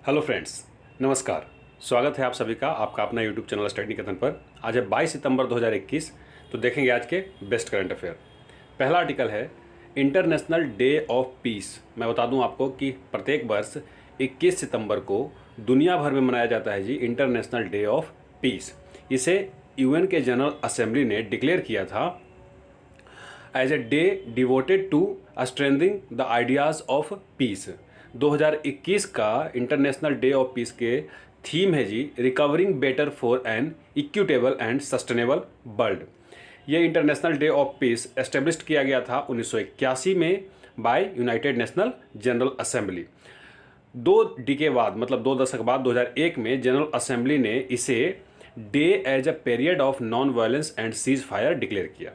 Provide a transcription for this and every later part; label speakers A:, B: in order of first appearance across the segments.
A: Hello friends, नमस्कार। स्वागत है आप सभी का आपका अपना यूट्यूब चैनल स्टडी निकेतन पर। आज है 22 सितंबर 2021। तो देखेंगे आज के बेस्ट करंट अफेयर। पहला आर्टिकल है इंटरनेशनल डे ऑफ पीस। मैं बता दूं आपको कि प्रत्येक वर्ष 21 सितंबर को दुनिया भर में मनाया जाता है जी इंटरनेशनल डे ऑफ पीस। इसे यूएन के जनरल असेंबली ने डिक्लेयर किया था as a day devoted to strengthening the ideas of peace. 2021 का इंटरनेशनल डे ऑफ पीस के थीम है जी recovering better for an equitable and sustainable world. ये international day of peace establish किया गया था 1981 में by united national general assembly. 2 decade बाद मतलब 2 दशक बाद 2001 में जनरल असेंबली ने इसे day as a period of non violence and cease fire declare किया।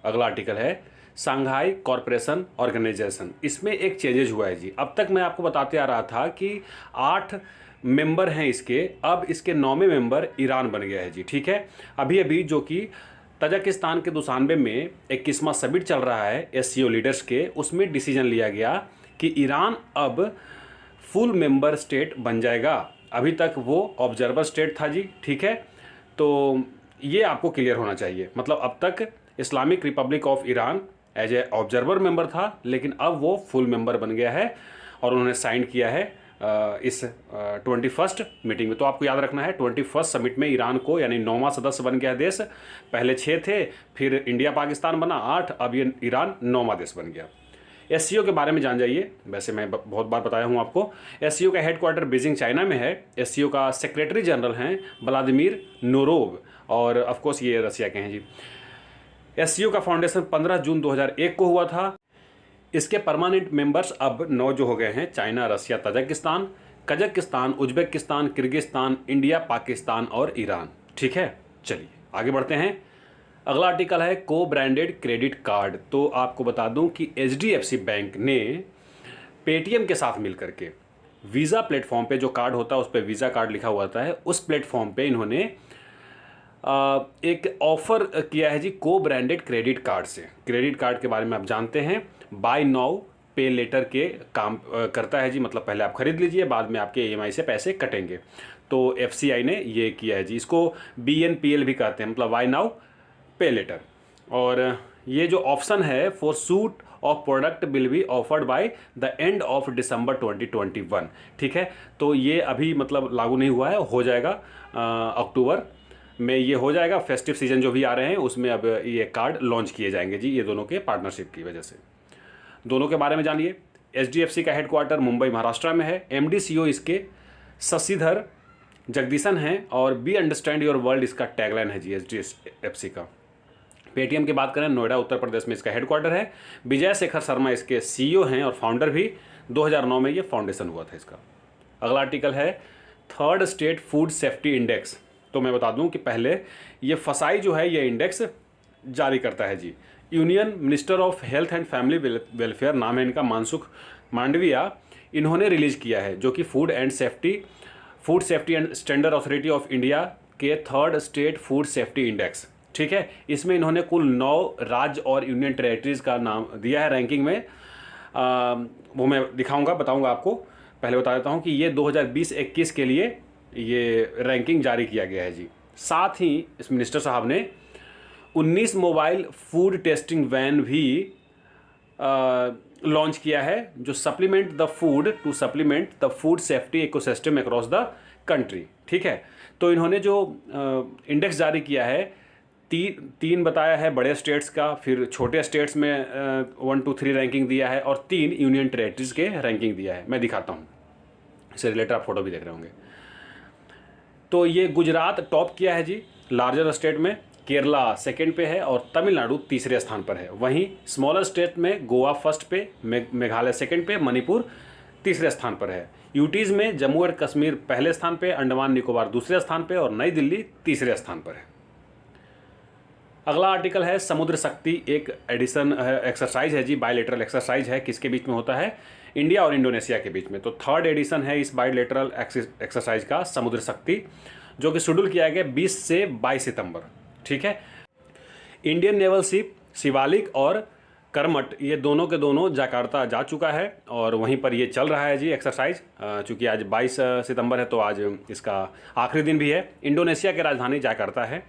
A: अगला आर्टिकल है शंघाई कॉरपोरेशन ऑर्गेनाइजेशन। इसमें एक चेंजेज हुआ है जी। अब तक मैं आपको बताते आ रहा था कि 8 मेंबर हैं इसके, अब इसके 9वें मेंबर ईरान बन गया है जी। ठीक है, अभी अभी जो कि तजाकिस्तान के दुशानबे में 21वां समिट चल रहा है एससीओ लीडर्स के, उसमें डिसीजन लिया गया कि ईरान अब फुल मेंबर स्टेट बन जाएगा। अभी तक वो ऑब्जर्वर स्टेट था जी। ठीक है, तो ये आपको क्लियर होना चाहिए। मतलब अब तक Islamic republic of Iran as a observer member था, लेकिन अब वो फुल मेंबर बन गया है और उन्होंने साइन किया है इस 21st मीटिंग में। तो आपको याद रखना है 21st समिट में ईरान को यानी 9वां सदस्य बन गया है देश। पहले 6 थे, फिर इंडिया पाकिस्तान बना 8, अब ये ईरान 9वां देश बन गया। एससीओ के बारे में जान जाइए। वैसे मैं बहुत बार बताया हूँ आपको, एससीओ का हेडक्वार्टर बीजिंग चाइना में है। एससीओ का सेक्रेटरी जनरल हैं व्लादिमीर नोरोव और ऑफकोर्स ये रसिया के हैं जी। एससीओ का फाउंडेशन 15 जून 2001 को हुआ था। इसके परमानेंट मेंबर्स अब 9 जो हो गए हैं, China, Russia, Tajikistan, Kazakhstan, Uzbekistan, Kyrgyzstan, India, Pakistan और ईरान। ठीक है, चलिए आगे बढ़ते हैं। अगला आर्टिकल है को ब्रांडेड क्रेडिट कार्ड। तो आपको बता दूं कि एचडीएफसी बैंक ने पेटीएम के साथ मिलकर के वीज़ा प्लेटफॉर्म पे जो कार्ड होता है उस पर वीज़ा कार्ड लिखा हुआ होता है, उस प्लेटफॉर्म पे इन्होंने एक ऑफर किया है जी को ब्रांडेड क्रेडिट कार्ड से। क्रेडिट कार्ड के बारे में आप जानते हैं, बाय नाउ पे लेटर के काम करता है जी। मतलब पहले आप खरीद लीजिए, बाद में आपके ईएमआई से पैसे कटेंगे। तो एफसीआई ने ये किया है जी। इसको बीएनपीएल भी कहते हैं, मतलब बाय नाउ पे लेटर। और ये जो ऑप्शन है for suit of product will be offered by the end of December 2021। ठीक है, तो ये अभी मतलब लागू नहीं हुआ है, हो जाएगा अक्टूबर में ये हो जाएगा। फेस्टिव सीजन जो भी आ रहे हैं उसमें अब ये कार्ड लॉन्च किए जाएंगे जी, ये दोनों के पार्टनरशिप की वजह से। दोनों के बारे में जानिए। एचडीएफसी का हेडक्वार्टर मुंबई महाराष्ट्र में है। एमडी सीईओ इसके शशिधर जगदीशन हैं और बी अंडरस्टैंड योर वर्ल्ड इसका टैगलाइन है जी एचडीएफसी का। पेटीएम की बात करें, नोएडा उत्तर प्रदेश में इसका हेडक्वार्टर है। विजय शेखर शर्मा इसके सीईओ हैं और फाउंडर भी। 2009 में ये फाउंडेशन हुआ था इसका। अगला आर्टिकल है third state food safety index. तो मैं बता दूं कि पहले ये फसाई जो है ये इंडेक्स जारी करता है जी union minister of health and family welfare, नाम है इनका, मानसुख मांडविया, इन्होंने रिलीज किया है, जो कि food safety and standard authority of India के third state food safety index. ठीक है, इसमें इन्होंने कुल 9 राज्य और यूनियन टेरेटरीज का नाम दिया है रैंकिंग में। वो मैं दिखाऊंगा, बताऊंगा आपको। पहले बता देता हूं कि ये 2020-21 के लिए ये रैंकिंग जारी किया गया है जी। साथ ही इस मिनिस्टर साहब ने 19 मोबाइल फूड टेस्टिंग वैन भी लॉन्च किया है, जो supplement the food safety ecosystem across the country. ठीक है, तो इन्होंने जो इंडेक्स जारी किया है, तीन बताया है बड़े स्टेट्स का, फिर छोटे स्टेट्स में 1 2 3 रैंकिंग दिया है और 3 यूनियन टेरेटरीज के रैंकिंग दिया है। मैं दिखाता हूँ, इससे रिलेटेड आप फोटो भी देख रहे होंगे। तो ये गुजरात टॉप किया है जी लार्जर स्टेट में, केरला सेकंड पे है और तमिलनाडु तीसरे स्थान पर है। वहीं स्मॉलर स्टेट में गोवा फर्स्ट पे, मेघालय सेकंड पे, मणिपुर तीसरे स्थान पर है। यूटीज में जम्मू एंड कश्मीर पहले स्थान पे, अंडमान निकोबार दूसरे स्थान पे और नई दिल्ली तीसरे स्थान पर है। अगला आर्टिकल है समुद्र शक्ति, एक एडिशन एक्सरसाइज है जी, बायलेटरल एक्सरसाइज है। किसके बीच में होता है? इंडिया और इंडोनेशिया के बीच में। तो थर्ड एडिशन है इस बायलेटरल एक्सरसाइज का, समुद्र शक्ति, जो कि शेड्यूल किया गया 20 से 22 सितंबर। ठीक है, इंडियन नेवल शिप शिवालिक और कर्मठ, ये दोनों के दोनों जकार्ता जा चुका है और वहीं पर ये चल रहा है जी एक्सरसाइज। चूँकि आज 22 सितंबर है तो आज इसका आखिरी दिन भी है। इंडोनेशिया की राजधानी जकार्ता है।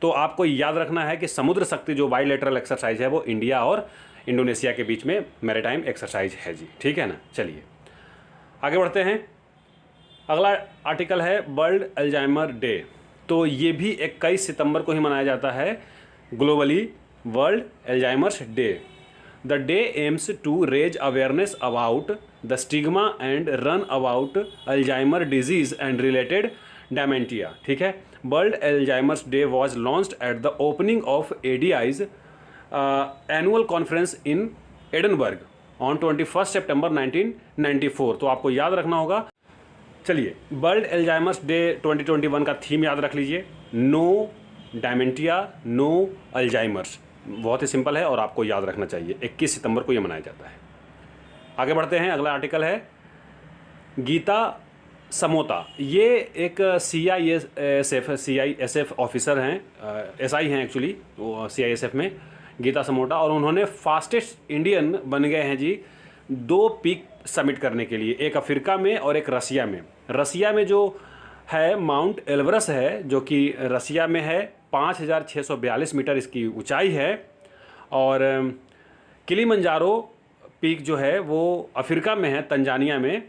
A: तो आपको याद रखना है कि समुद्र शक्ति जो बाईलेटरल एक्सरसाइज है वो इंडिया और इंडोनेशिया के बीच में मैरीटाइम एक्सरसाइज है जी, ठीक है ना। चलिए आगे बढ़ते हैं। अगला आर्टिकल है वर्ल्ड अल्जाइमर डे। तो ये भी 21 सितंबर को ही मनाया जाता है globally, world Alzheimer's day. The day aims to raise awareness about the stigma and run about Alzheimer disease and related dementia, ठीक है। World Alzheimer's day was launched at the opening of ADI's annual conference in Edinburgh on 21 सितंबर 1994। तो आपको याद रखना होगा। चलिए world Alzheimer's day 2021 का थीम याद रख लीजिए, नो डेमेंटिया नो अल्जाइमर्स। बहुत ही सिंपल है और आपको याद रखना चाहिए। 21 सितंबर को यह मनाया जाता है। आगे बढ़ते हैं। अगला आर्टिकल है गीता समोता। ये एक CISF ऑफिसर हैं, SI हैं एक्चुअली वो CISF में, गीता समोता। और उन्होंने फास्टेस्ट इंडियन बन गए हैं जी 2 पीक समिट करने के लिए, एक अफ्रीका में और एक रसिया में। रसिया में जो है माउंट एल्ब्रस है, जो कि रसिया में है, 5642 मीटर इसकी ऊंचाई है। और किलिमंजारो पीक जो है वो अफ्रीका में है, तंजानिया में,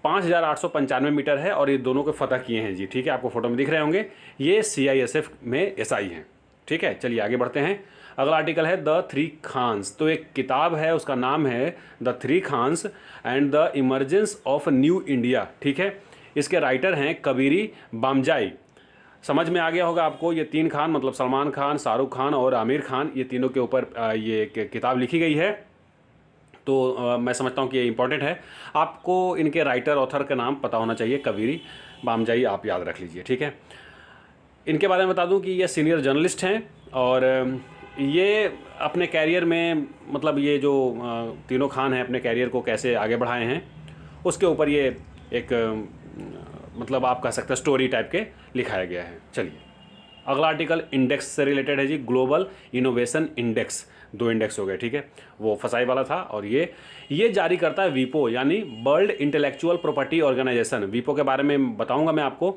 A: 5895 मीटर है। और ये दोनों को फतह किए हैं जी, ठीक है। आपको फोटो में दिख रहे होंगे, ये CISF में SI हैं, ठीक है। चलिए आगे बढ़ते हैं। अगला आर्टिकल है द थ्री खान्स। तो एक किताब है, उसका नाम है the three Khans and the emergence of new India, ठीक है। इसके राइटर हैं कबीरी बामजाई। समझ में आ गया होगा आपको, ये 3 खान मतलब सलमान खान, शाहरुख खान और आमिर खान, ये तीनों के ऊपर ये किताब लिखी गई है। तो मैं समझता हूँ कि ये इंपॉर्टेंट है। आपको इनके राइटर ऑथर का नाम पता होना चाहिए, कबीरी बामजाई, आप याद रख लीजिए, ठीक है। इनके बारे में बता दूं कि ये सीनियर जर्नलिस्ट हैं और ये अपने कैरियर में, मतलब ये जो तीनों खान हैं, अपने कैरियर को कैसे आगे बढ़ाए हैं उसके ऊपर ये एक मतलब आप कह सकते हैं स्टोरी टाइप के लिखाया गया है। चलिए अगला आर्टिकल इंडेक्स से रिलेटेड है जी, ग्लोबल इनोवेशन इंडेक्स। 2 इंडेक्स हो गए, ठीक है। वो फसाई वाला था और ये जारी करता है वीपो, यानी वर्ल्ड इंटेलेक्चुअल प्रॉपर्टी ऑर्गेनाइजेशन। वीपो के बारे में बताऊंगा मैं आपको।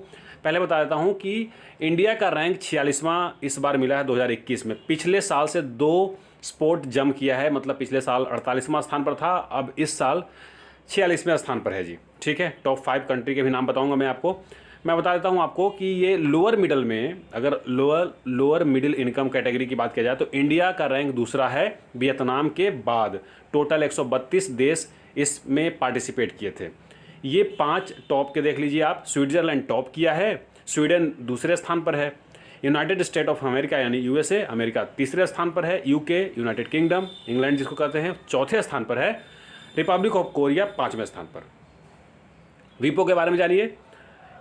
A: पहले बता देता हूं कि इंडिया का रैंक 46वां इस बार मिला है 2021 में। पिछले साल से 2 स्पोर्ट जंप किया है, मतलब पिछले साल 48वां स्थान पर था, अब इस साल 46वें स्थान पर है जी, ठीक है। टॉप 5 कंट्री के भी नाम बताऊंगा मैं आपको। मैं बता देता हूं आपको कि ये लोअर मिडिल में, अगर लोअर मिडिल इनकम कैटेगरी की बात किया जाए तो इंडिया का रैंक दूसरा है वियतनाम के बाद। टोटल 132 देश इसमें पार्टिसिपेट किए थे। ये 5 टॉप के देख लीजिए आप। स्विट्जरलैंड टॉप किया है, स्वीडन दूसरे स्थान पर है, यूनाइटेड स्टेट ऑफ अमेरिका यानी USA अमेरिका तीसरे स्थान पर है, UK यूनाइटेड किंगडम इंग्लैंड जिसको कहते हैं चौथे स्थान पर है, रिपब्लिक ऑफ कोरिया 5वें स्थान पर। वीपो के बारे में जानिए।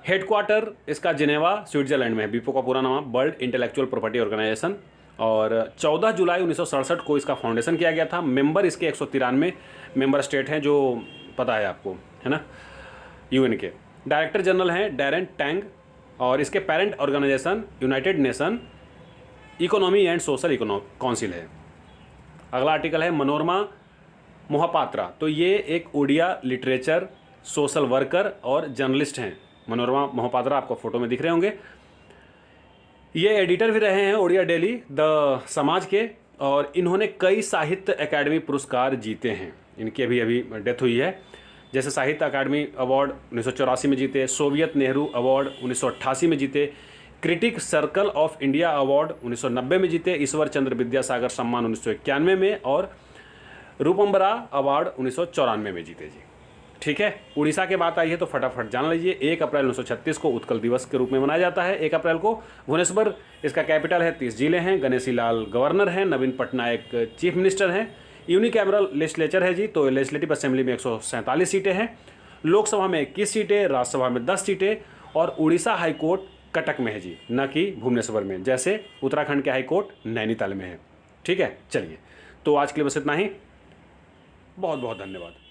A: हेडक्वार्टर इसका जिनेवा स्विट्जरलैंड में है। वीपो का पूरा नाम वर्ल्ड इंटेलेक्चुअल प्रॉपर्टी ऑर्गेनाइजेशन। और 14 जुलाई 1967 को इसका फाउंडेशन किया गया था। मेंबर इसके 193 मेंबर स्टेट हैं, जो पता है आपको, है ना, UN के। डायरेक्टर जनरल हैं डैरेन टैंग और इसके parent organization united nation economy and social council है। अगला आर्टिकल है मनोरमा मोहापात्रा। तो ये एक ओडिया लिटरेचर सोशल वर्कर और जर्नलिस्ट हैं। मनोरमा मोहपात्रा आपको फोटो में दिख रहे होंगे। ये एडिटर भी रहे हैं ओडिया डेली द समाज के और इन्होंने कई साहित्य अकादमी पुरस्कार जीते हैं। इनकी अभी डेथ हुई है। जैसे साहित्य अकादमी अवार्ड 1984 में जीते, सोवियत नेहरू अवार्ड 1988 में जीते, critic circle of India award 1990 में जीते, ईश्वर चंद्र विद्यासागर सम्मान 1991 में और रूपम्बरा अवार्ड 1994 में जीते जी, ठीक है। उड़ीसा के बात आई है तो फटाफट जान लीजिए। 1 अप्रैल 1936 को उत्कल दिवस के रूप में मनाया जाता है। 1 अप्रैल को भुवनेश्वर इसका कैपिटल है, 30 जिले हैं, गणेशी लाल गवर्नर हैं, नवीन पटनायक चीफ मिनिस्टर हैं, यूनिकैमरल लेजिस्लेचर है जी। तो लेजिस्लेटिव असेंबली में 147 सीटें हैं, लोकसभा में 21 सीटें, राज्यसभा में 10 सीटें और उड़ीसा हाईकोर्ट कटक में है जी, न कि भुवनेश्वर में, जैसे उत्तराखंड के हाईकोर्ट नैनीताल में है, ठीक है। चलिए तो आज के लिए बस इतना ही। बहुत बहुत धन्यवाद।